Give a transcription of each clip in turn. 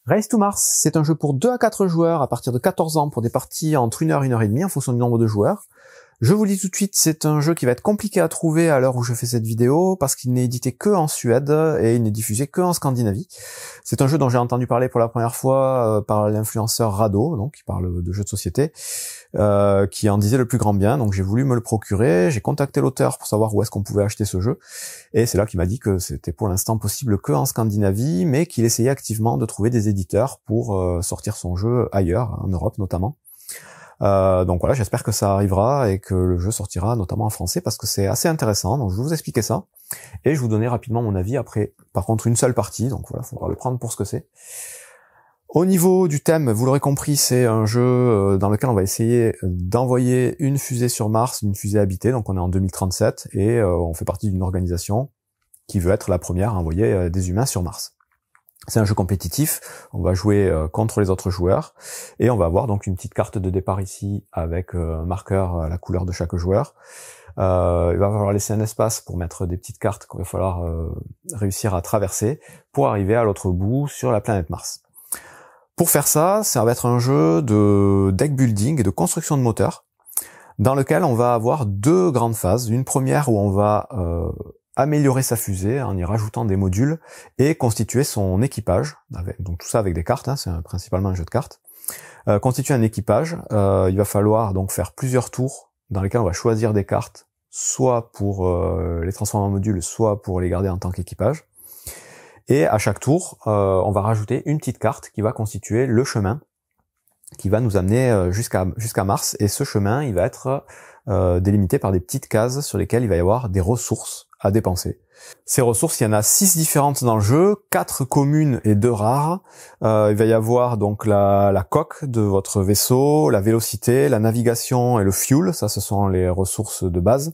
Race to Mars, c'est un jeu pour 2 à 4 joueurs à partir de 14 ans pour des parties entre 1 heure et 1 heure et demie en fonction du nombre de joueurs. Je vous le dis tout de suite, c'est un jeu qui va être compliqué à trouver à l'heure où je fais cette vidéo parce qu'il n'est édité que en Suède et il n'est diffusé que en Scandinavie. C'est un jeu dont j'ai entendu parler pour la première fois par l'influenceur Rado, donc qui parle de jeux de société, qui en disait le plus grand bien. Donc j'ai voulu me le procurer, j'ai contacté l'auteur pour savoir où est-ce qu'on pouvait acheter ce jeu et c'est là qu'il m'a dit que c'était pour l'instant possible que en Scandinavie, mais qu'il essayait activement de trouver des éditeurs pour sortir son jeu ailleurs, en Europe notamment. Donc voilà, j'espère que ça arrivera et que le jeu sortira notamment en français parce que c'est assez intéressant. Donc je vais vous expliquer ça et je vous donner rapidement mon avis après. Par contre, une seule partie, donc voilà, il faudra le prendre pour ce que c'est. Au niveau du thème, vous l'aurez compris, c'est un jeu dans lequel on va essayer d'envoyer une fusée sur Mars, une fusée habitée. Donc on est en 2037 et on fait partie d'une organisation qui veut être la première à envoyer des humains sur Mars. C'est un jeu compétitif, on va jouer contre les autres joueurs, et on va avoir donc une petite carte de départ ici avec un marqueur à la couleur de chaque joueur. Il va falloir laisser un espace pour mettre des petites cartes qu'il va falloir réussir à traverser pour arriver à l'autre bout sur la planète Mars. Pour faire ça, ça va être un jeu de deck building et de construction de moteurs, dans lequel on va avoir 2 grandes phases. Une première où on va améliorer sa fusée en y rajoutant des modules et constituer son équipage, donc tout ça avec des cartes, c'est principalement un jeu de cartes. Constituer un équipage, il va falloir donc faire plusieurs tours dans lesquels on va choisir des cartes, soit pour les transformer en modules, soit pour les garder en tant qu'équipage. Et à chaque tour, on va rajouter une petite carte qui va constituer le chemin qui va nous amener jusqu'à Mars, et ce chemin, il va être délimité par des petites cases sur lesquelles il va y avoir des ressources à dépenser. Ces ressources, il y en a 6 différentes dans le jeu, 4 communes et 2 rares. Il va y avoir donc la coque de votre vaisseau, la vélocité, la navigation et le fuel, ça ce sont les ressources de base.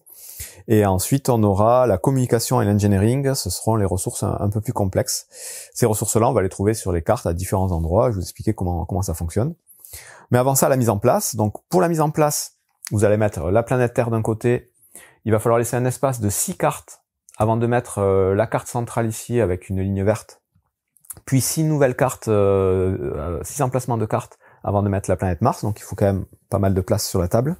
Et ensuite, on aura la communication et l'engineering, ce seront les ressources un peu plus complexes. Ces ressources-là, on va les trouver sur les cartes à différents endroits, je vais vous expliquer comment ça fonctionne. Mais avant ça, la mise en place. Donc pour la mise en place, vous allez mettre la planète Terre d'un côté. Il va falloir laisser un espace de 6 cartes avant de mettre la carte centrale ici avec une ligne verte. Puis 6 nouvelles cartes, 6 emplacements de cartes avant de mettre la planète Mars. Donc il faut quand même pas mal de place sur la table.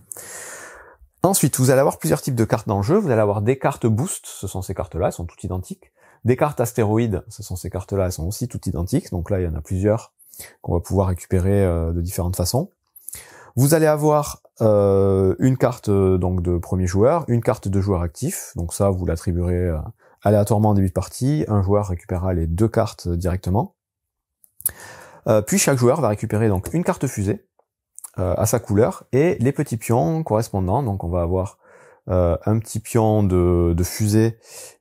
Ensuite, vous allez avoir plusieurs types de cartes dans le jeu. Vous allez avoir des cartes boost, ce sont ces cartes-là, elles sont toutes identiques. Des cartes astéroïdes, ce sont ces cartes-là, elles sont aussi toutes identiques. Donc là, il y en a plusieurs qu'on va pouvoir récupérer de différentes façons. Vous allez avoir une carte donc de premier joueur, une carte de joueur actif, donc ça vous l'attribuerez aléatoirement en début de partie, un joueur récupérera les 2 cartes directement. Puis chaque joueur va récupérer donc une carte fusée à sa couleur et les petits pions correspondants, donc on va avoir un petit pion de fusée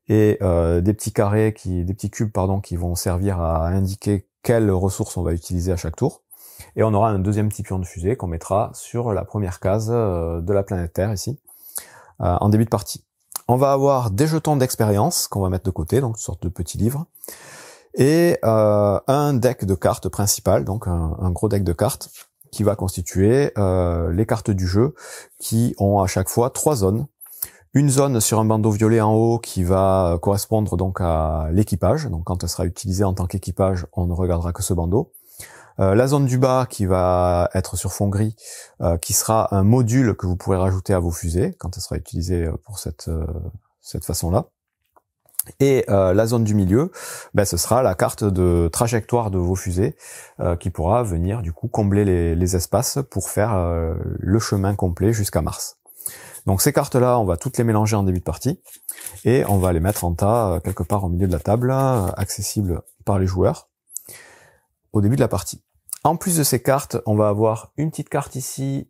et des petits carrés, des petits cubes qui vont servir à indiquer quelles ressources on va utiliser à chaque tour. Et on aura un deuxième petit pion de fusée qu'on mettra sur la première case de la planète Terre ici, en début de partie. On va avoir des jetons d'expérience qu'on va mettre de côté, donc une sorte de petit livre, et un deck de cartes principal, donc un gros deck de cartes qui va constituer les cartes du jeu qui ont à chaque fois 3 zones. Une zone sur un bandeau violet en haut qui va correspondre donc à l'équipage, donc quand elle sera utilisée en tant qu'équipage, on ne regardera que ce bandeau. La zone du bas qui va être sur fond gris, qui sera un module que vous pourrez rajouter à vos fusées quand elle sera utilisée pour cette façon-là. Et la zone du milieu, ce sera la carte de trajectoire de vos fusées qui pourra venir du coup combler les espaces pour faire le chemin complet jusqu'à Mars. Donc ces cartes-là, on va toutes les mélanger en début de partie et on va les mettre en tas quelque part au milieu de la table, accessible par les joueurs au début de la partie. En plus de ces cartes, on va avoir une petite carte ici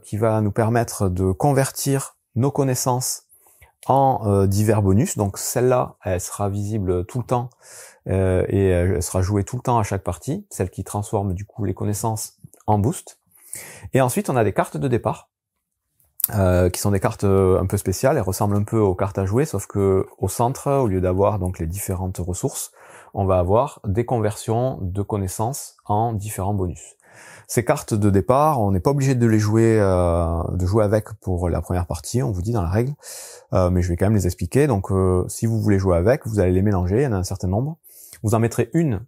qui va nous permettre de convertir nos connaissances en divers bonus. Donc celle-là, elle sera visible tout le temps et elle sera jouée tout le temps à chaque partie, celle qui transforme du coup les connaissances en boost. Et ensuite, on a des cartes de départ qui sont des cartes un peu spéciales. Elles ressemblent un peu aux cartes à jouer, sauf que au centre, au lieu d'avoir donc les différentes ressources, on va avoir des conversions de connaissances en différents bonus. Ces cartes de départ, on n'est pas obligé de les jouer, avec pour la première partie, on vous dit dans la règle, mais je vais quand même les expliquer. Donc si vous voulez jouer avec, vous allez les mélanger, il y en a un certain nombre. Vous en mettrez une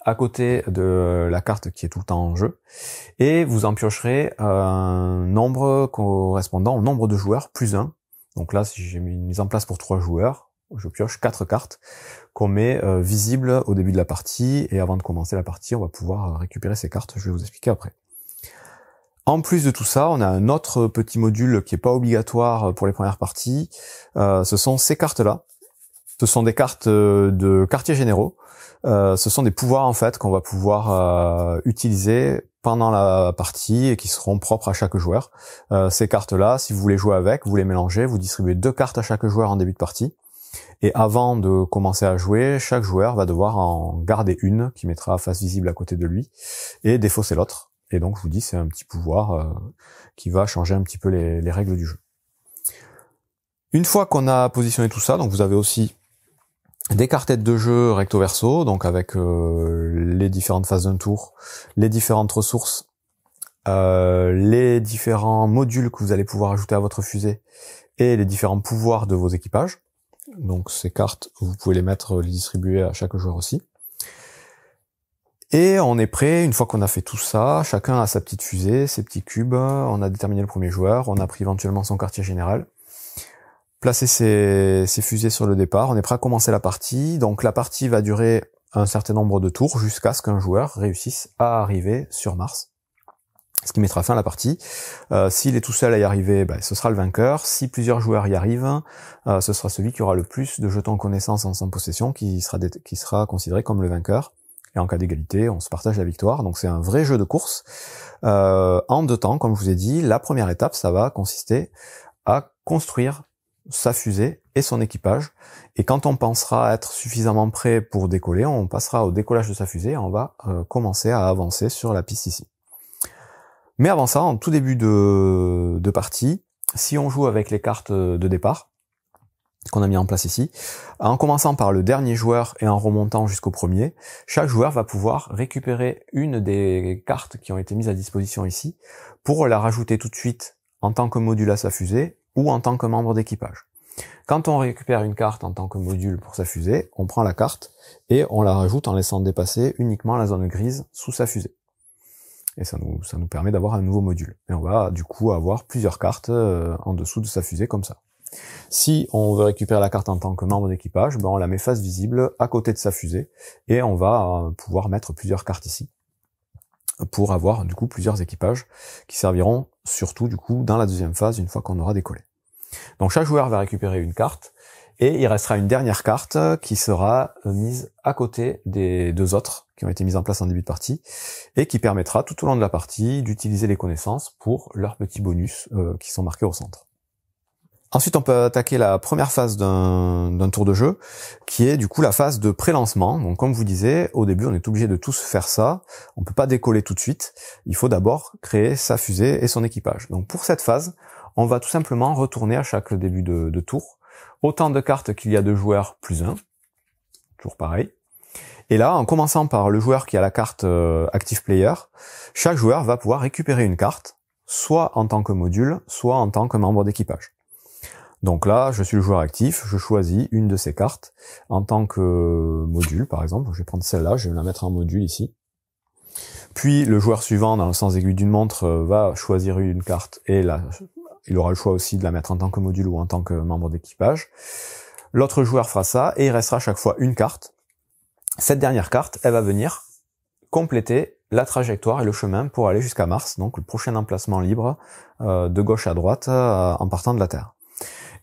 à côté de la carte qui est tout le temps en jeu, et vous en piocherez un nombre correspondant au nombre de joueurs plus 1. Donc là, si j'ai mis une mise en place pour 3 joueurs, je pioche 4 cartes qu'on met visibles au début de la partie, et avant de commencer la partie, on va pouvoir récupérer ces cartes, je vais vous expliquer après. En plus de tout ça, on a un autre petit module qui est pas obligatoire pour les premières parties, ce sont ces cartes-là. Ce sont des cartes de quartiers généraux. Ce sont des pouvoirs en fait qu'on va pouvoir utiliser pendant la partie et qui seront propres à chaque joueur. Ces cartes-là, si vous voulez jouer avec, vous les mélangez, vous distribuez 2 cartes à chaque joueur en début de partie. Et avant de commencer à jouer, chaque joueur va devoir en garder une qui mettra face visible à côté de lui et défausser l'autre. Et donc je vous dis, c'est un petit pouvoir qui va changer un petit peu les règles du jeu. Une fois qu'on a positionné tout ça, donc vous avez aussi des cartettes de jeu recto verso, donc avec les différentes phases d'un tour, les différentes ressources, les différents modules que vous allez pouvoir ajouter à votre fusée et les différents pouvoirs de vos équipages. Donc ces cartes, vous pouvez les mettre, les distribuer à chaque joueur aussi. Et on est prêt, une fois qu'on a fait tout ça, chacun a sa petite fusée, ses petits cubes, on a déterminé le premier joueur, on a pris éventuellement son quartier général, placé ses fusées sur le départ, on est prêt à commencer la partie. Donc la partie va durer un certain nombre de tours jusqu'à ce qu'un joueur réussisse à arriver sur Mars, ce qui mettra fin à la partie. S'il est tout seul à y arriver, ce sera le vainqueur. Si plusieurs joueurs y arrivent, ce sera celui qui aura le plus de jetons connaissance en son possession qui sera considéré comme le vainqueur. Et en cas d'égalité, on se partage la victoire. Donc c'est un vrai jeu de course en 2 temps, comme je vous ai dit. La première étape, ça va consister à construire sa fusée et son équipage. Et quand on pensera être suffisamment prêt pour décoller, on passera au décollage de sa fusée et on va commencer à avancer sur la piste ici. Mais avant ça, en tout début de partie, si on joue avec les cartes de départ, qu'on a mis en place ici, en commençant par le dernier joueur et en remontant jusqu'au premier, chaque joueur va pouvoir récupérer une des cartes qui ont été mises à disposition ici pour la rajouter tout de suite en tant que module à sa fusée ou en tant que membre d'équipage. Quand on récupère une carte en tant que module pour sa fusée, on prend la carte et on la rajoute en laissant dépasser uniquement la zone grise sous sa fusée. Et ça nous permet d'avoir un nouveau module. Et on va du coup avoir plusieurs cartes en dessous de sa fusée comme ça. Si on veut récupérer la carte en tant que membre d'équipage, on la met face visible à côté de sa fusée et on va pouvoir mettre plusieurs cartes ici pour avoir du coup plusieurs équipages qui serviront surtout du coup dans la deuxième phase une fois qu'on aura décollé. Donc chaque joueur va récupérer une carte et il restera une dernière carte qui sera mise à côté des 2 autres qui ont été mises en place en début de partie et qui permettra tout au long de la partie d'utiliser les connaissances pour leurs petits bonus qui sont marqués au centre. Ensuite, on peut attaquer la première phase d'un tour de jeu, qui est du coup la phase de pré-lancement. Donc comme je vous disais, au début, on est obligé de tous faire ça. On peut pas décoller tout de suite. Il faut d'abord créer sa fusée et son équipage. Donc pour cette phase, on va tout simplement retourner à chaque début de tour autant de cartes qu'il y a de joueurs plus 1. Toujours pareil. Et là, en commençant par le joueur qui a la carte Active Player, chaque joueur va pouvoir récupérer une carte, soit en tant que module, soit en tant que membre d'équipage. Donc là, je suis le joueur actif, je choisis une de ces cartes en tant que module, par exemple. Je vais prendre celle-là, je vais la mettre en module ici. Puis le joueur suivant, dans le sens aiguille d'une montre, va choisir une carte et là, il aura le choix aussi de la mettre en tant que module ou en tant que membre d'équipage. L'autre joueur fera ça et il restera à chaque fois une carte. Cette dernière carte, elle va venir compléter la trajectoire et le chemin pour aller jusqu'à Mars, donc le prochain emplacement libre de gauche à droite en partant de la Terre.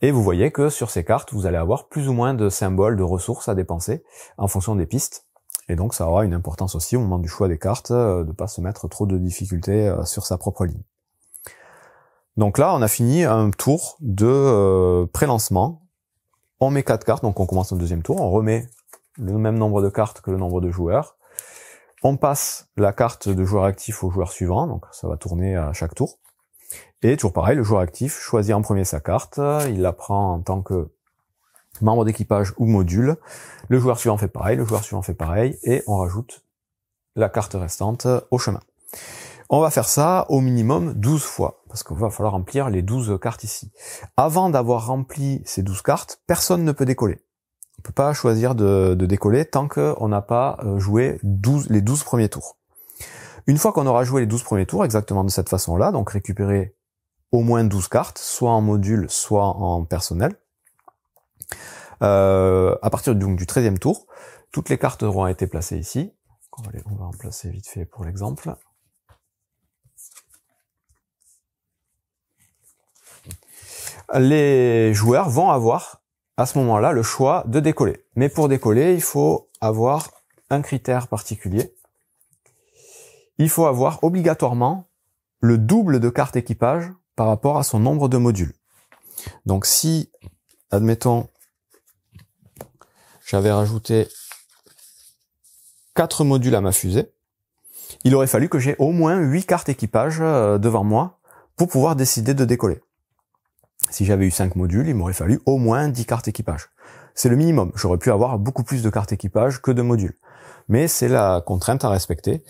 Et vous voyez que sur ces cartes, vous allez avoir plus ou moins de symboles, de ressources à dépenser en fonction des pistes. Et donc ça aura une importance aussi au moment du choix des cartes, de ne pas se mettre trop de difficultés sur sa propre ligne. Donc là, on a fini un tour de pré-lancement. On met 4 cartes, donc on commence le deuxième tour, on remet le même nombre de cartes que le nombre de joueurs. On passe la carte de joueur actif au joueur suivant, donc ça va tourner à chaque tour. Et toujours pareil, le joueur actif choisit en premier sa carte, il la prend en tant que membre d'équipage ou module. Le joueur suivant fait pareil, le joueur suivant fait pareil, et on rajoute la carte restante au chemin. On va faire ça au minimum 12 fois, parce qu'il va falloir remplir les 12 cartes ici. Avant d'avoir rempli ces 12 cartes, personne ne peut décoller. On peut pas choisir de décoller tant qu'on n'a pas joué les 12 premiers tours. Une fois qu'on aura joué les 12 premiers tours, exactement de cette façon-là, donc récupérer au moins 12 cartes, soit en module, soit en personnel. À partir donc, du 13e tour, toutes les cartes auront été placées ici. On va en placer vite fait pour l'exemple. Les joueurs vont avoir à ce moment-là le choix de décoller. Mais pour décoller, il faut avoir un critère particulier. Il faut avoir obligatoirement le double de cartes équipage par rapport à son nombre de modules. Donc si, admettons, j'avais rajouté 4 modules à ma fusée, il aurait fallu que j'ai au moins 8 cartes équipage devant moi pour pouvoir décider de décoller. Si j'avais eu 5 modules, il m'aurait fallu au moins 10 cartes équipage. C'est le minimum. J'aurais pu avoir beaucoup plus de cartes équipage que de modules. Mais c'est la contrainte à respecter.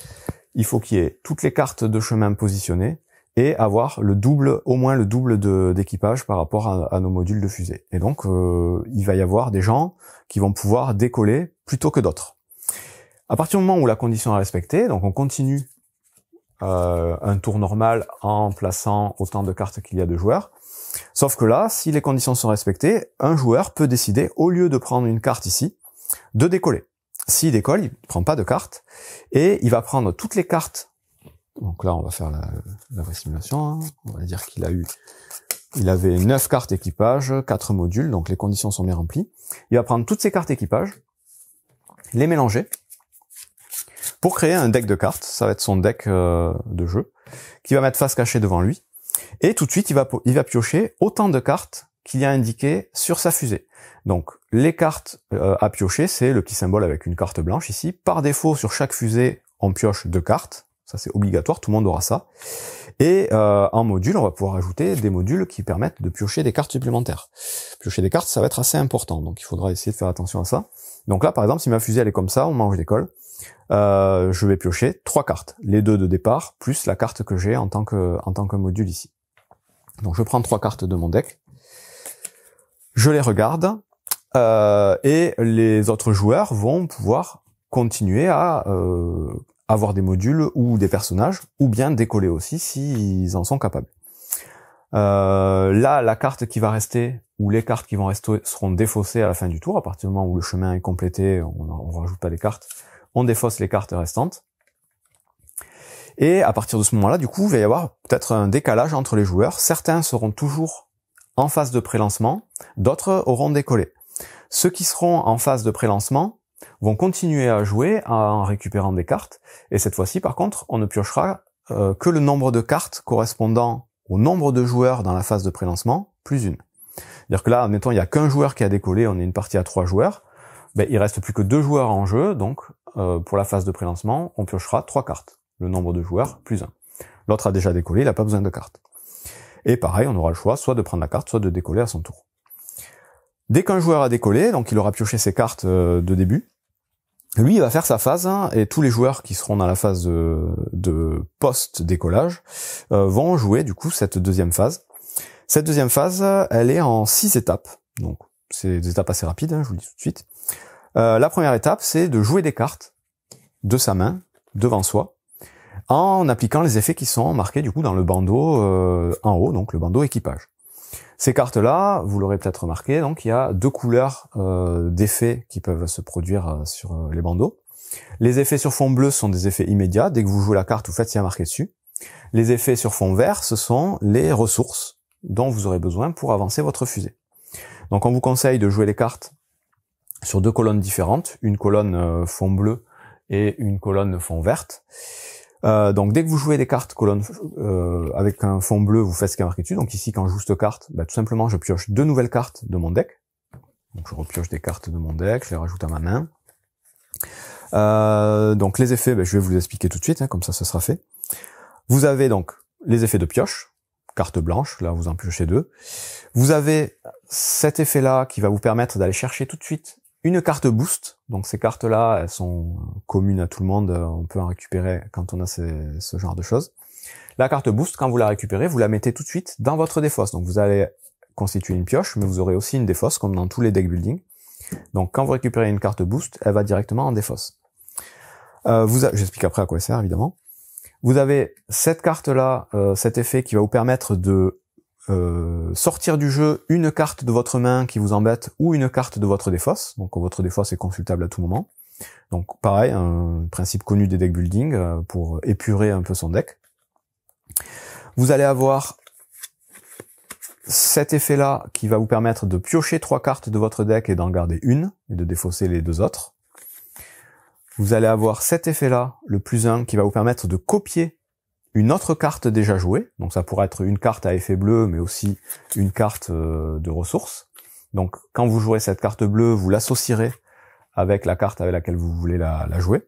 Il faut qu'il y ait toutes les cartes de chemin positionnées et avoir le double, au moins le double d'équipage par rapport à nos modules de fusée. Et donc, il va y avoir des gens qui vont pouvoir décoller plutôt que d'autres. À partir du moment où la condition est respectée, donc on continue un tour normal en plaçant autant de cartes qu'il y a de joueurs. Sauf que là, si les conditions sont respectées, un joueur peut décider, au lieu de prendre une carte ici, de décoller. S'il décolle, il ne prend pas de carte, et il va prendre toutes les cartes. Donc là, on va faire la vraie simulation. Hein. On va dire qu'il avait 9 cartes équipage, 4 modules, donc les conditions sont bien remplies. Il va prendre toutes ces cartes équipage, les mélanger, pour créer un deck de cartes. Ça va être son deck de jeu, qui va mettre face cachée devant lui. Et tout de suite, il va piocher autant de cartes qu'il y a indiqué sur sa fusée. Donc, les cartes à piocher, c'est le petit symbole avec une carte blanche ici. Par défaut, sur chaque fusée, on pioche 2 cartes. Ça, c'est obligatoire, tout le monde aura ça. Et en module, on va pouvoir ajouter des modules qui permettent de piocher des cartes supplémentaires. Piocher des cartes, ça va être assez important, donc il faudra essayer de faire attention à ça. Donc là, par exemple, si ma fusée elle est comme ça, au moment où je décolle, je vais piocher 3 cartes. Les 2 de départ, plus la carte que j'ai en tant que module ici. Donc je prends 3 cartes de mon deck, je les regarde, et les autres joueurs vont pouvoir continuer à avoir des modules ou des personnages, ou bien décoller aussi s'ils en sont capables. Là, la carte qui va rester, ou les cartes qui vont rester, seront défaussées à la fin du tour. À partir du moment où le chemin est complété, on rajoute pas les cartes, on défausse les cartes restantes. Et à partir de ce moment-là, du coup, il va y avoir peut-être un décalage entre les joueurs. Certains seront toujours en phase de pré-lancement, d'autres auront décollé. Ceux qui seront en phase de pré-lancement vont continuer à jouer en récupérant des cartes. Et cette fois-ci, par contre, on ne piochera que le nombre de cartes correspondant au nombre de joueurs dans la phase de pré-lancement, plus une. C'est-à-dire que là, admettons, il n'y a qu'un joueur qui a décollé, on est une partie à 3 joueurs, ben, il reste plus que 2 joueurs en jeu, donc pour la phase de pré-lancement, on piochera 3 cartes. Le nombre de joueurs, plus 1. L'autre a déjà décollé, il n'a pas besoin de cartes. Et pareil, on aura le choix, soit de prendre la carte, soit de décoller à son tour. Dès qu'un joueur a décollé, donc il aura pioché ses cartes de début, lui, il va faire sa phase, hein, et tous les joueurs qui seront dans la phase de post-décollage vont jouer du coup cette deuxième phase. Cette deuxième phase, elle est en 6 étapes. Donc, c'est des étapes assez rapides, hein, je vous le dis tout de suite. La première étape, c'est de jouer des cartes de sa main, devant soi, en appliquant les effets qui sont marqués du coup dans le bandeau en haut, donc le bandeau équipage. Ces cartes-là, vous l'aurez peut-être remarqué, donc il y a 2 couleurs d'effets qui peuvent se produire sur les bandeaux. Les effets sur fond bleu sont des effets immédiats. Dès que vous jouez la carte, vous faites ce qui est marqué dessus. Les effets sur fond vert, ce sont les ressources dont vous aurez besoin pour avancer votre fusée. Donc on vous conseille de jouer les cartes sur 2 colonnes différentes, une colonne fond bleu et une colonne fond verte. Donc dès que vous jouez des cartes colonnes avec un fond bleu, vous faites ce qui est marqué dessus. Donc ici, quand je joue cette carte, tout simplement, je pioche 2 nouvelles cartes de mon deck. Donc je repioche des cartes de mon deck, je les rajoute à ma main. Donc les effets, je vais vous expliquer tout de suite, hein, comme ça ce sera fait. Vous avez donc les effets de pioche, carte blanche, là vous en piochez 2. Vous avez cet effet-là qui va vous permettre d'aller chercher tout de suite une carte boost. Donc ces cartes-là, elles sont communes à tout le monde, on peut en récupérer quand on a ce genre de choses. La carte boost, quand vous la récupérez, vous la mettez tout de suite dans votre défausse. Donc vous allez constituer une pioche, mais vous aurez aussi une défausse, comme dans tous les deck building. Donc quand vous récupérez une carte boost, elle va directement en défausse. J'explique après à quoi elle sert évidemment. Vous avez cette carte-là, cet effet qui va vous permettre de sortir du jeu une carte de votre main qui vous embête ou une carte de votre défausse. Donc votre défausse est consultable à tout moment. Donc pareil, un principe connu des deck building pour épurer un peu son deck. Vous allez avoir cet effet-là qui va vous permettre de piocher 3 cartes de votre deck et d'en garder une et de défausser les 2 autres. Vous allez avoir cet effet-là, le +1, qui va vous permettre de copier une autre carte déjà jouée. Donc ça pourrait être une carte à effet bleu, mais aussi une carte de ressources. Donc quand vous jouerez cette carte bleue, vous l'associerez avec la carte avec laquelle vous voulez la jouer.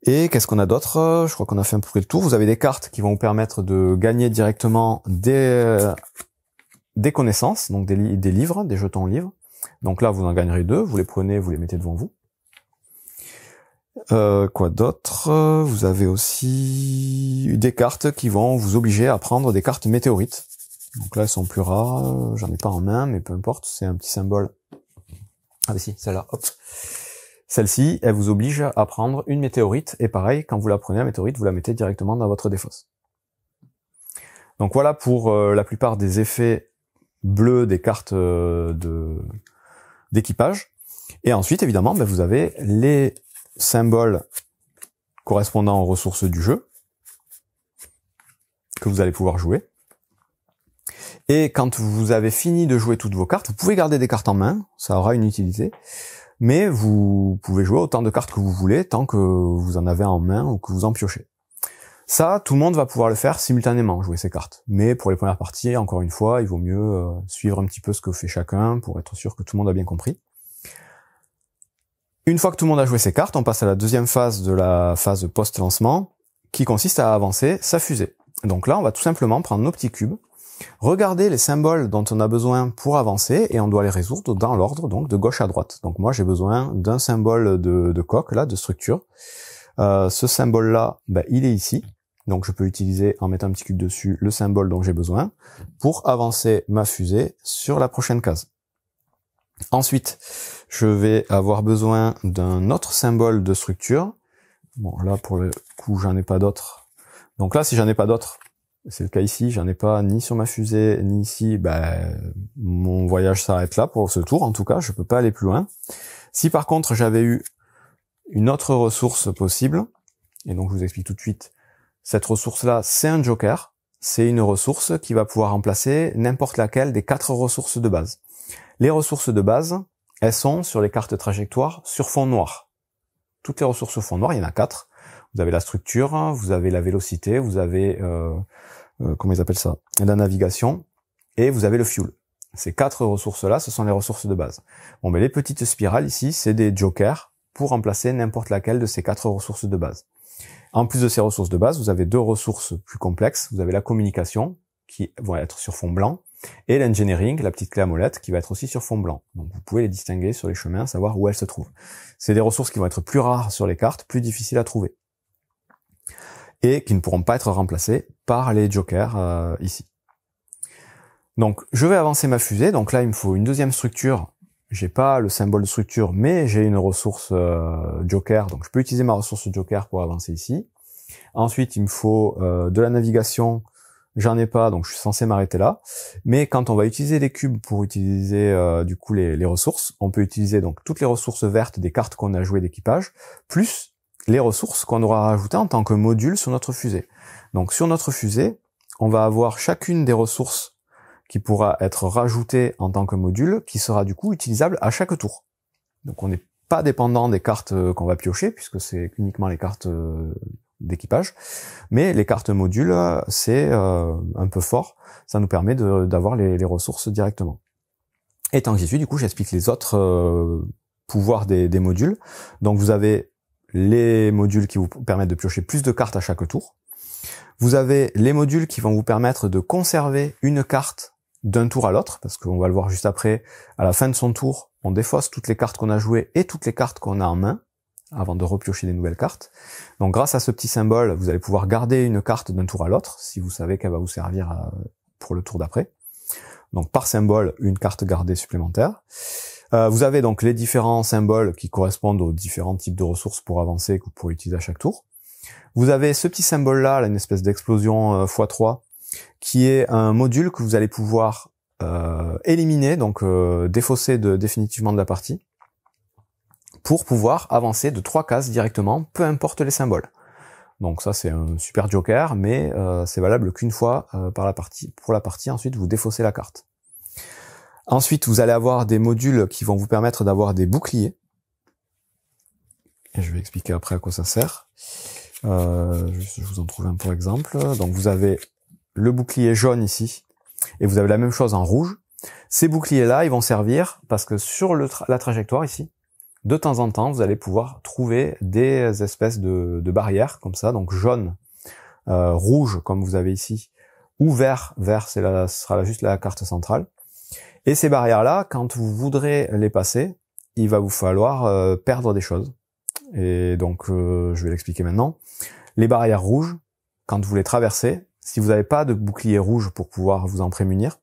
Et qu'est-ce qu'on a d'autre? Je crois qu'on a fait un peu près le tour. Vous avez des cartes qui vont vous permettre de gagner directement des connaissances, donc des livres, des jetons livres. Donc là, vous en gagnerez 2. Vous les prenez, vous les mettez devant vous. Quoi d'autre? Vous avez aussi des cartes qui vont vous obliger à prendre des cartes météorites. Donc là, elles sont plus rares. J'en ai pas en main, mais peu importe. C'est un petit symbole. Ah mais si, celle-là, hop. Celle-ci, elle vous oblige à prendre une météorite. Et pareil, quand vous la prenez, la météorite, vous la mettez directement dans votre défausse. Donc voilà pour la plupart des effets bleus des cartes d'équipage. Et ensuite, évidemment, vous avez les symboles correspondant aux ressources du jeu que vous allez pouvoir jouer. Et quand vous avez fini de jouer toutes vos cartes, vous pouvez garder des cartes en main, ça aura une utilité, mais vous pouvez jouer autant de cartes que vous voulez tant que vous en avez en main ou que vous en piochez. Ça, tout le monde va pouvoir le faire simultanément, jouer ces cartes. Mais pour les premières parties, encore une fois, il vaut mieux suivre un petit peu ce que fait chacun pour être sûr que tout le monde a bien compris. Une fois que tout le monde a joué ses cartes, on passe à la deuxième phase de la phase post-lancement, qui consiste à avancer sa fusée. Donc là, on va tout simplement prendre nos petits cubes, regarder les symboles dont on a besoin pour avancer, et on doit les résoudre dans l'ordre, donc de gauche à droite. Donc moi, j'ai besoin d'un symbole de coque, là, de structure. Ce symbole-là, il est ici. Donc je peux utiliser, en mettant un petit cube dessus, le symbole dont j'ai besoin, pour avancer ma fusée sur la prochaine case. Ensuite, je vais avoir besoin d'un autre symbole de structure. Bon, là, pour le coup, j'en ai pas d'autres. Donc là, si j'en ai pas d'autres, c'est le cas ici, j'en ai pas ni sur ma fusée, ni ici, mon voyage s'arrête là pour ce tour, en tout cas, je peux pas aller plus loin. Si par contre, j'avais eu une autre ressource possible, et donc je vous explique tout de suite, cette ressource-là, c'est un joker, c'est une ressource qui va pouvoir remplacer n'importe laquelle des 4 ressources de base. Les ressources de base, elles sont sur les cartes trajectoires sur fond noir. Toutes les ressources sur fond noir, il y en a 4. Vous avez la structure, vous avez la vélocité, vous avez, comment ils appellent ça, la navigation, et vous avez le fuel. Ces 4 ressources-là, ce sont les ressources de base. Bon, mais les petites spirales ici, c'est des jokers pour remplacer n'importe laquelle de ces 4 ressources de base. En plus de ces ressources de base, vous avez 2 ressources plus complexes. Vous avez la communication, qui vont être sur fond blanc, et l'engineering, la petite clé à molette, qui va être aussi sur fond blanc. Donc vous pouvez les distinguer sur les chemins, savoir où elles se trouvent. C'est des ressources qui vont être plus rares sur les cartes, plus difficiles à trouver. Et qui ne pourront pas être remplacées par les jokers ici. Donc je vais avancer ma fusée, donc là il me faut une deuxième structure. J'ai pas le symbole de structure, mais j'ai une ressource joker, donc je peux utiliser ma ressource joker pour avancer ici. Ensuite il me faut de la navigation. J'en ai pas, donc je suis censé m'arrêter là. Mais quand on va utiliser les cubes pour utiliser du coup les ressources, on peut utiliser donc toutes les ressources vertes des cartes qu'on a jouées d'équipage, plus les ressources qu'on aura rajoutées en tant que module sur notre fusée. Donc sur notre fusée, on va avoir chacune des ressources qui pourra être rajoutée en tant que module, qui sera du coup utilisable à chaque tour. Donc on n'est pas dépendant des cartes qu'on va piocher, puisque c'est uniquement les cartes d'équipage, mais les cartes modules, c'est un peu fort, ça nous permet d'avoir les ressources directement. Et tant que j'y suis, du coup, j'explique les autres pouvoirs des modules. Donc vous avez les modules qui vous permettent de piocher plus de cartes à chaque tour. Vous avez les modules qui vont vous permettre de conserver une carte d'un tour à l'autre, parce qu'on va le voir juste après, à la fin de son tour, on défausse toutes les cartes qu'on a jouées et toutes les cartes qu'on a en main, avant de repiocher des nouvelles cartes. Donc grâce à ce petit symbole, vous allez pouvoir garder une carte d'un tour à l'autre, si vous savez qu'elle va vous servir pour le tour d'après. Donc par symbole, une carte gardée supplémentaire. Vous avez donc les différents symboles qui correspondent aux différents types de ressources pour avancer que vous pourrez utiliser à chaque tour. Vous avez ce petit symbole-là, une espèce d'explosion x3, qui est un module que vous allez pouvoir éliminer, donc défausser définitivement de la partie, pour pouvoir avancer de 3 cases directement, peu importe les symboles. Donc ça c'est un super joker, mais c'est valable qu'une fois pour la partie, ensuite vous défaussez la carte. Ensuite vous allez avoir des modules qui vont vous permettre d'avoir des boucliers. Et je vais expliquer après à quoi ça sert. Je vous en trouve un pour exemple. Donc vous avez le bouclier jaune ici, et vous avez la même chose en rouge. Ces boucliers-là, ils vont servir parce que sur la trajectoire ici, de temps en temps, vous allez pouvoir trouver des espèces de barrières comme ça, donc jaune, rouge comme vous avez ici, ou vert, ce sera juste la carte centrale. Et ces barrières-là, quand vous voudrez les passer, il va vous falloir perdre des choses. Et donc, je vais l'expliquer maintenant. Les barrières rouges, quand vous les traversez, si vous n'avez pas de bouclier rouge pour pouvoir vous en prémunir,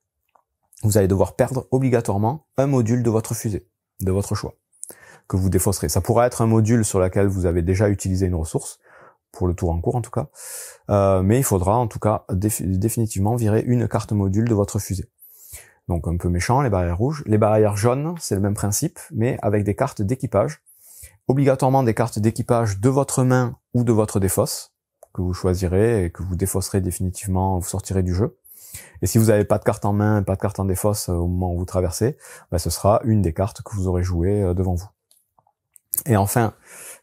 vous allez devoir perdre obligatoirement un module de votre fusée, de votre choix, que vous défausserez. Ça pourra être un module sur lequel vous avez déjà utilisé une ressource, pour le tour en cours en tout cas, mais il faudra en tout cas définitivement virer une carte module de votre fusée. Donc un peu méchant, les barrières rouges. Les barrières jaunes, c'est le même principe, mais avec des cartes d'équipage. Obligatoirement des cartes d'équipage de votre main ou de votre défausse, que vous choisirez et que vous défausserez définitivement, vous sortirez du jeu. Et si vous n'avez pas de carte en main, pas de carte en défausse au moment où vous traversez, ce sera une des cartes que vous aurez jouées devant vous. Et enfin,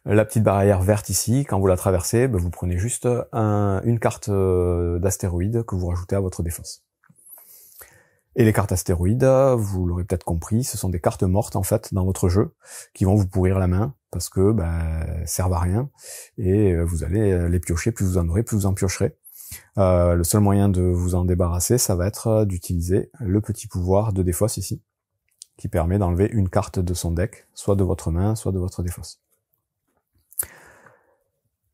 la petite barrière verte ici, quand vous la traversez, vous prenez juste une carte d'astéroïde que vous rajoutez à votre défausse. Et les cartes astéroïdes, vous l'aurez peut-être compris, ce sont des cartes mortes en fait dans votre jeu qui vont vous pourrir la main parce que servent à rien et vous allez les piocher, plus vous en aurez, plus vous en piocherez. Le seul moyen de vous en débarrasser, ça va être d'utiliser le petit pouvoir de défausse ici, qui permet d'enlever une carte de son deck, soit de votre main, soit de votre défausse.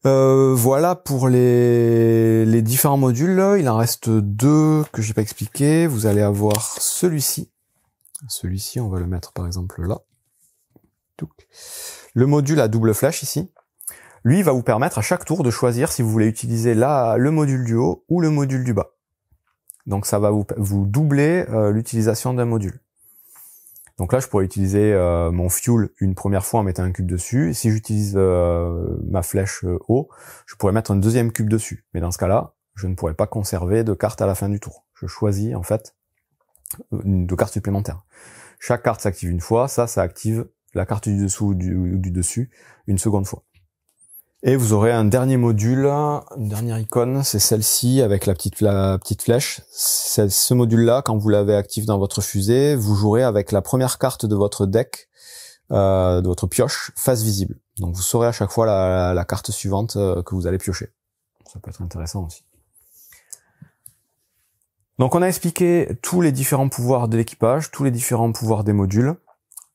Voilà pour les différents modules. Il en reste 2 que j'ai pas expliqué. Vous allez avoir celui-ci. Celui-ci, on va le mettre par exemple là. Le module à double flèche ici. Lui va vous permettre à chaque tour de choisir si vous voulez utiliser le module du haut ou le module du bas. Donc ça va vous doubler l'utilisation d'un module. Donc là, je pourrais utiliser mon fuel une première fois en mettant un cube dessus. Et si j'utilise ma flèche haut, je pourrais mettre un deuxième cube dessus. Mais dans ce cas-là, je ne pourrais pas conserver de carte à la fin du tour. Je choisis en fait de cartes supplémentaires. Chaque carte s'active une fois, ça active la carte du dessous ou du dessus une seconde fois. Et vous aurez un dernier module, une dernière icône, c'est celle-ci avec la petite flèche. Ce module-là, quand vous l'avez actif dans votre fusée, vous jouerez avec la première carte de votre deck, de votre pioche, face visible. Donc vous saurez à chaque fois la carte suivante que vous allez piocher. Ça peut être intéressant aussi. Donc on a expliqué tous les différents pouvoirs de l'équipage, tous les différents pouvoirs des modules.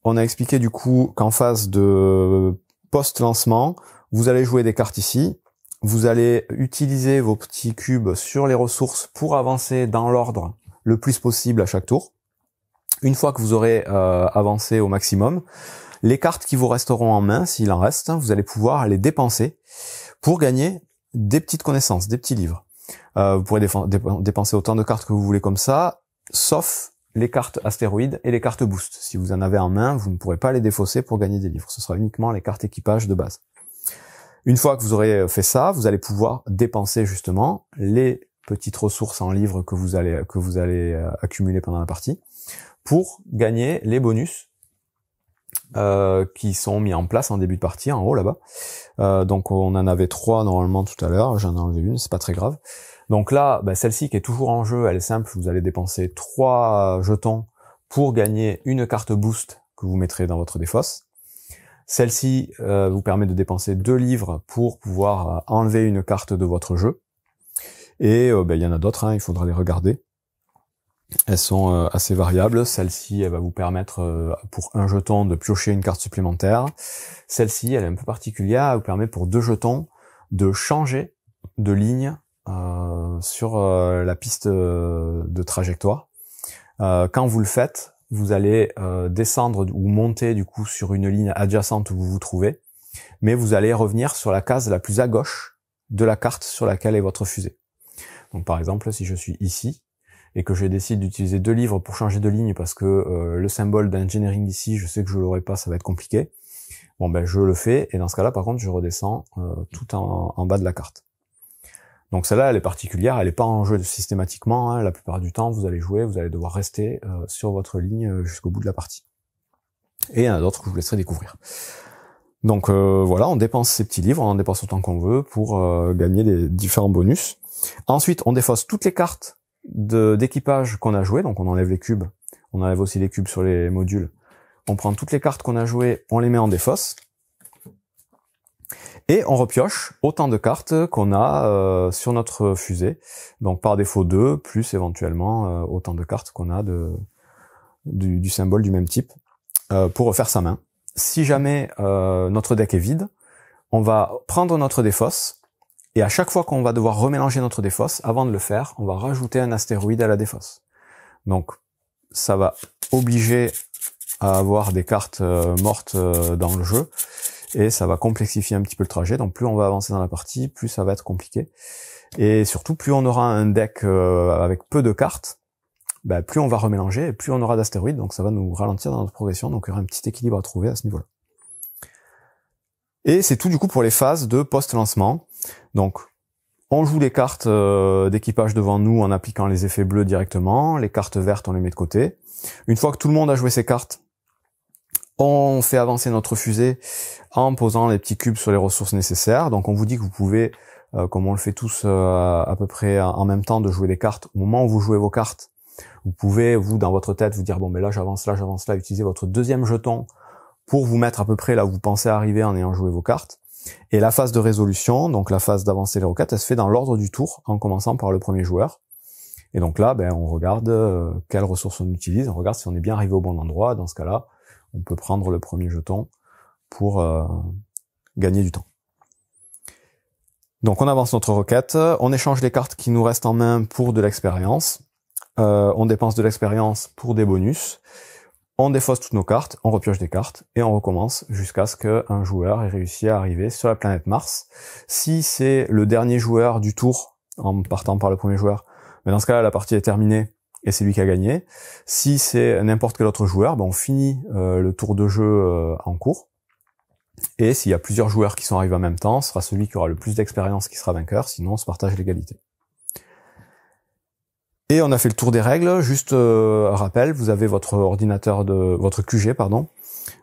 On a expliqué du coup qu'en phase de post-lancement, vous allez jouer des cartes ici, vous allez utiliser vos petits cubes sur les ressources pour avancer dans l'ordre le plus possible à chaque tour. Une fois que vous aurez avancé au maximum, les cartes qui vous resteront en main, s'il en reste, vous allez pouvoir les dépenser pour gagner des petites connaissances, des petits livres. Vous pourrez dépenser autant de cartes que vous voulez comme ça, sauf les cartes astéroïdes et les cartes boost. Si vous en avez en main, vous ne pourrez pas les défausser pour gagner des livres. Ce sera uniquement les cartes équipage de base. Une fois que vous aurez fait ça, vous allez pouvoir dépenser justement les petites ressources en livres que vous allez accumuler pendant la partie pour gagner les bonus qui sont mis en place en début de partie, en haut là-bas. Donc on en avait 3 normalement tout à l'heure, j'en ai enlevé une, c'est pas très grave. Donc là, celle-ci qui est toujours en jeu, elle est simple, vous allez dépenser 3 jetons pour gagner une carte boost que vous mettrez dans votre défausse. Celle-ci vous permet de dépenser 2 livres pour pouvoir enlever une carte de votre jeu. Et il y en a d'autres, il faudra les regarder. Elles sont assez variables. Celle-ci, elle va vous permettre pour 1 jeton de piocher une carte supplémentaire. Celle-ci, elle est un peu particulière, elle vous permet pour 2 jetons de changer de ligne sur la piste de trajectoire. Quand vous le faites, vous allez descendre ou monter du coup sur une ligne adjacente où vous vous trouvez, mais vous allez revenir sur la case la plus à gauche de la carte sur laquelle est votre fusée. Donc par exemple, si je suis ici, et que je décide d'utiliser 2 livres pour changer de ligne parce que le symbole d'engineering ici, je sais que je l'aurai pas, ça va être compliqué. Bon ben je le fais, et dans ce cas-là, par contre, je redescends tout en bas de la carte. Donc celle-là, elle est particulière, elle n'est pas en jeu systématiquement, hein. La plupart du temps, vous allez jouer, vous allez devoir rester sur votre ligne jusqu'au bout de la partie. Et il y en a d'autres que je vous laisserai découvrir. Donc voilà, on dépense ces petits livres, on en dépense autant qu'on veut pour gagner les différents bonus. Ensuite, on défausse toutes les cartes d'équipage qu'on a joué, donc on enlève les cubes, on enlève aussi les cubes sur les modules. On prend toutes les cartes qu'on a jouées, on les met en défausse. Et on repioche autant de cartes qu'on a sur notre fusée. Donc par défaut 2, plus éventuellement autant de cartes qu'on a du symbole du même type pour refaire sa main. Si jamais notre deck est vide, on va prendre notre défausse, et à chaque fois qu'on va devoir remélanger notre défausse, avant de le faire, on va rajouter un astéroïde à la défausse. Donc ça va obliger à avoir des cartes mortes dans le jeu, et ça va complexifier un petit peu le trajet. Donc plus on va avancer dans la partie, plus ça va être compliqué. Et surtout, plus on aura un deck avec peu de cartes, bah, plus on va remélanger et plus on aura d'astéroïdes, donc ça va nous ralentir dans notre progression, donc il y aura un petit équilibre à trouver à ce niveau-là. Et c'est tout du coup pour les phases de post-lancement. Donc on joue les cartes d'équipage devant nous en appliquant les effets bleus directement, les cartes vertes on les met de côté. Une fois que tout le monde a joué ses cartes, on fait avancer notre fusée en posant les petits cubes sur les ressources nécessaires. Donc on vous dit que vous pouvez, comme on le fait tous à peu près en même temps, de jouer des cartes. Au moment où vous jouez vos cartes, vous pouvez, vous, dans votre tête, vous dire, bon, mais là, j'avance là, utilisez votre deuxième jeton pour vous mettre à peu près là où vous pensez arriver en ayant joué vos cartes. Et la phase de résolution, donc la phase d'avancer les roquettes, elle se fait dans l'ordre du tour, en commençant par le premier joueur. Et donc là, ben, on regarde quelles ressources on utilise, on regarde si on est bien arrivé au bon endroit. Dans ce cas-là, on peut prendre le premier jeton pour gagner du temps. Donc on avance notre roquette, on échange les cartes qui nous restent en main pour de l'expérience. On dépense de l'expérience pour des bonus, on défausse toutes nos cartes, on repioche des cartes, et on recommence jusqu'à ce qu'un joueur ait réussi à arriver sur la planète Mars. Si c'est le dernier joueur du tour, en partant par le premier joueur, mais dans ce cas-là, la partie est terminée, et c'est lui qui a gagné. Si c'est n'importe quel autre joueur, ben on finit le tour de jeu en cours, et s'il y a plusieurs joueurs qui sont arrivés en même temps, ce sera celui qui aura le plus d'expérience qui sera vainqueur, sinon on se partage l'égalité. Et on a fait le tour des règles. Juste rappel, vous avez votre ordinateur votre QG,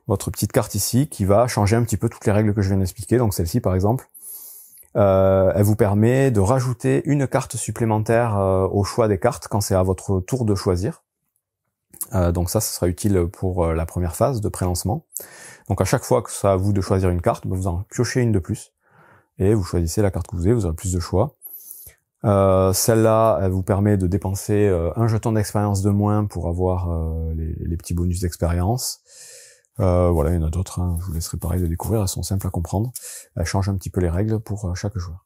votre petite carte ici qui va changer un petit peu toutes les règles que je viens d'expliquer. Donc celle-ci par exemple, elle vous permet de rajouter une carte supplémentaire au choix des cartes quand c'est à votre tour de choisir. Donc ça sera utile pour la première phase de pré-lancement. Donc à chaque fois que c'est à vous de choisir une carte, vous en piochez une de plus et vous choisissez la carte que vous aurez plus de choix. Celle-là, elle vous permet de dépenser un jeton d'expérience de moins pour avoir les petits bonus d'expérience. Voilà, il y en a d'autres, hein. Je vous laisserai pareil de découvrir, elles sont simples à comprendre. Elles changent un petit peu les règles pour chaque joueur.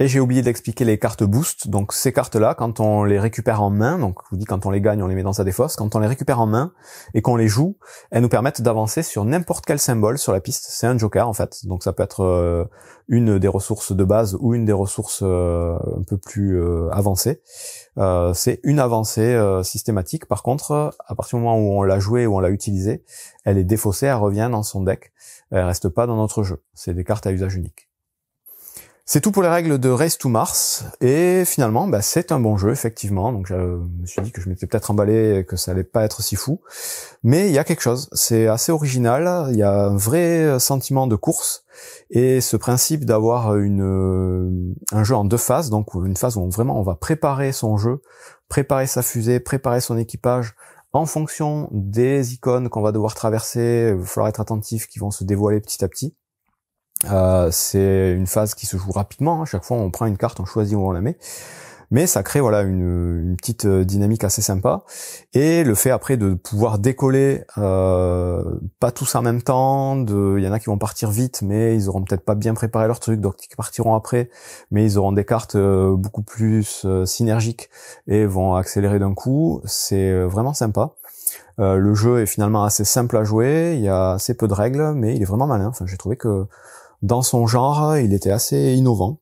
Et j'ai oublié d'expliquer les cartes boost. Donc ces cartes-là, quand on les récupère en main, donc je vous dis quand on les gagne, on les met dans sa défausse, quand on les récupère en main et qu'on les joue, elles nous permettent d'avancer sur n'importe quel symbole sur la piste. C'est un joker en fait, donc ça peut être une des ressources de base ou une des ressources un peu plus avancées. C'est une avancée systématique. Par contre, à partir du moment où on l'a jouée ou on l'a utilisée, elle est défaussée, elle revient dans son deck, elle reste pas dans notre jeu. C'est des cartes à usage unique. C'est tout pour les règles de Race to Mars, et finalement, bah, c'est un bon jeu, effectivement. Donc je me suis dit que je m'étais peut-être emballé et que ça allait pas être si fou. Mais il y a quelque chose, c'est assez original, il y a un vrai sentiment de course, et ce principe d'avoir un jeu en deux phases, donc une phase où vraiment on va préparer son jeu, préparer sa fusée, préparer son équipage, en fonction des icônes qu'on va devoir traverser, il va falloir être attentif, qui vont se dévoiler petit à petit. C'est une phase qui se joue rapidement, à chaque fois on prend une carte, on choisit où on la met, mais ça crée voilà une petite dynamique assez sympa. Et le fait après de pouvoir décoller, pas tous en même temps, il y en a qui vont partir vite, mais ils auront peut-être pas bien préparé leur truc, donc ils partiront après, mais ils auront des cartes beaucoup plus synergiques et vont accélérer d'un coup. C'est vraiment sympa. Le jeu est finalement assez simple à jouer, il y a assez peu de règles, mais il est vraiment malin. Enfin, j'ai trouvé que dans son genre, il était assez innovant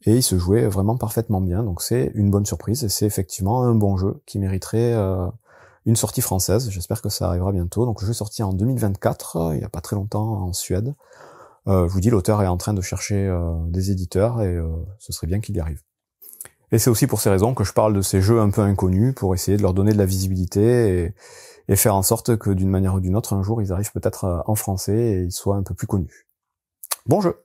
et il se jouait vraiment parfaitement bien. Donc c'est une bonne surprise et c'est effectivement un bon jeu qui mériterait une sortie française. J'espère que ça arrivera bientôt. Donc le jeu est sorti en 2024, il n'y a pas très longtemps en Suède. Je vous dis, l'auteur est en train de chercher des éditeurs et ce serait bien qu'il y arrive. Et c'est aussi pour ces raisons que je parle de ces jeux un peu inconnus pour essayer de leur donner de la visibilité et faire en sorte que d'une manière ou d'une autre, un jour, ils arrivent peut-être en français et ils soient un peu plus connus. Bon jeu!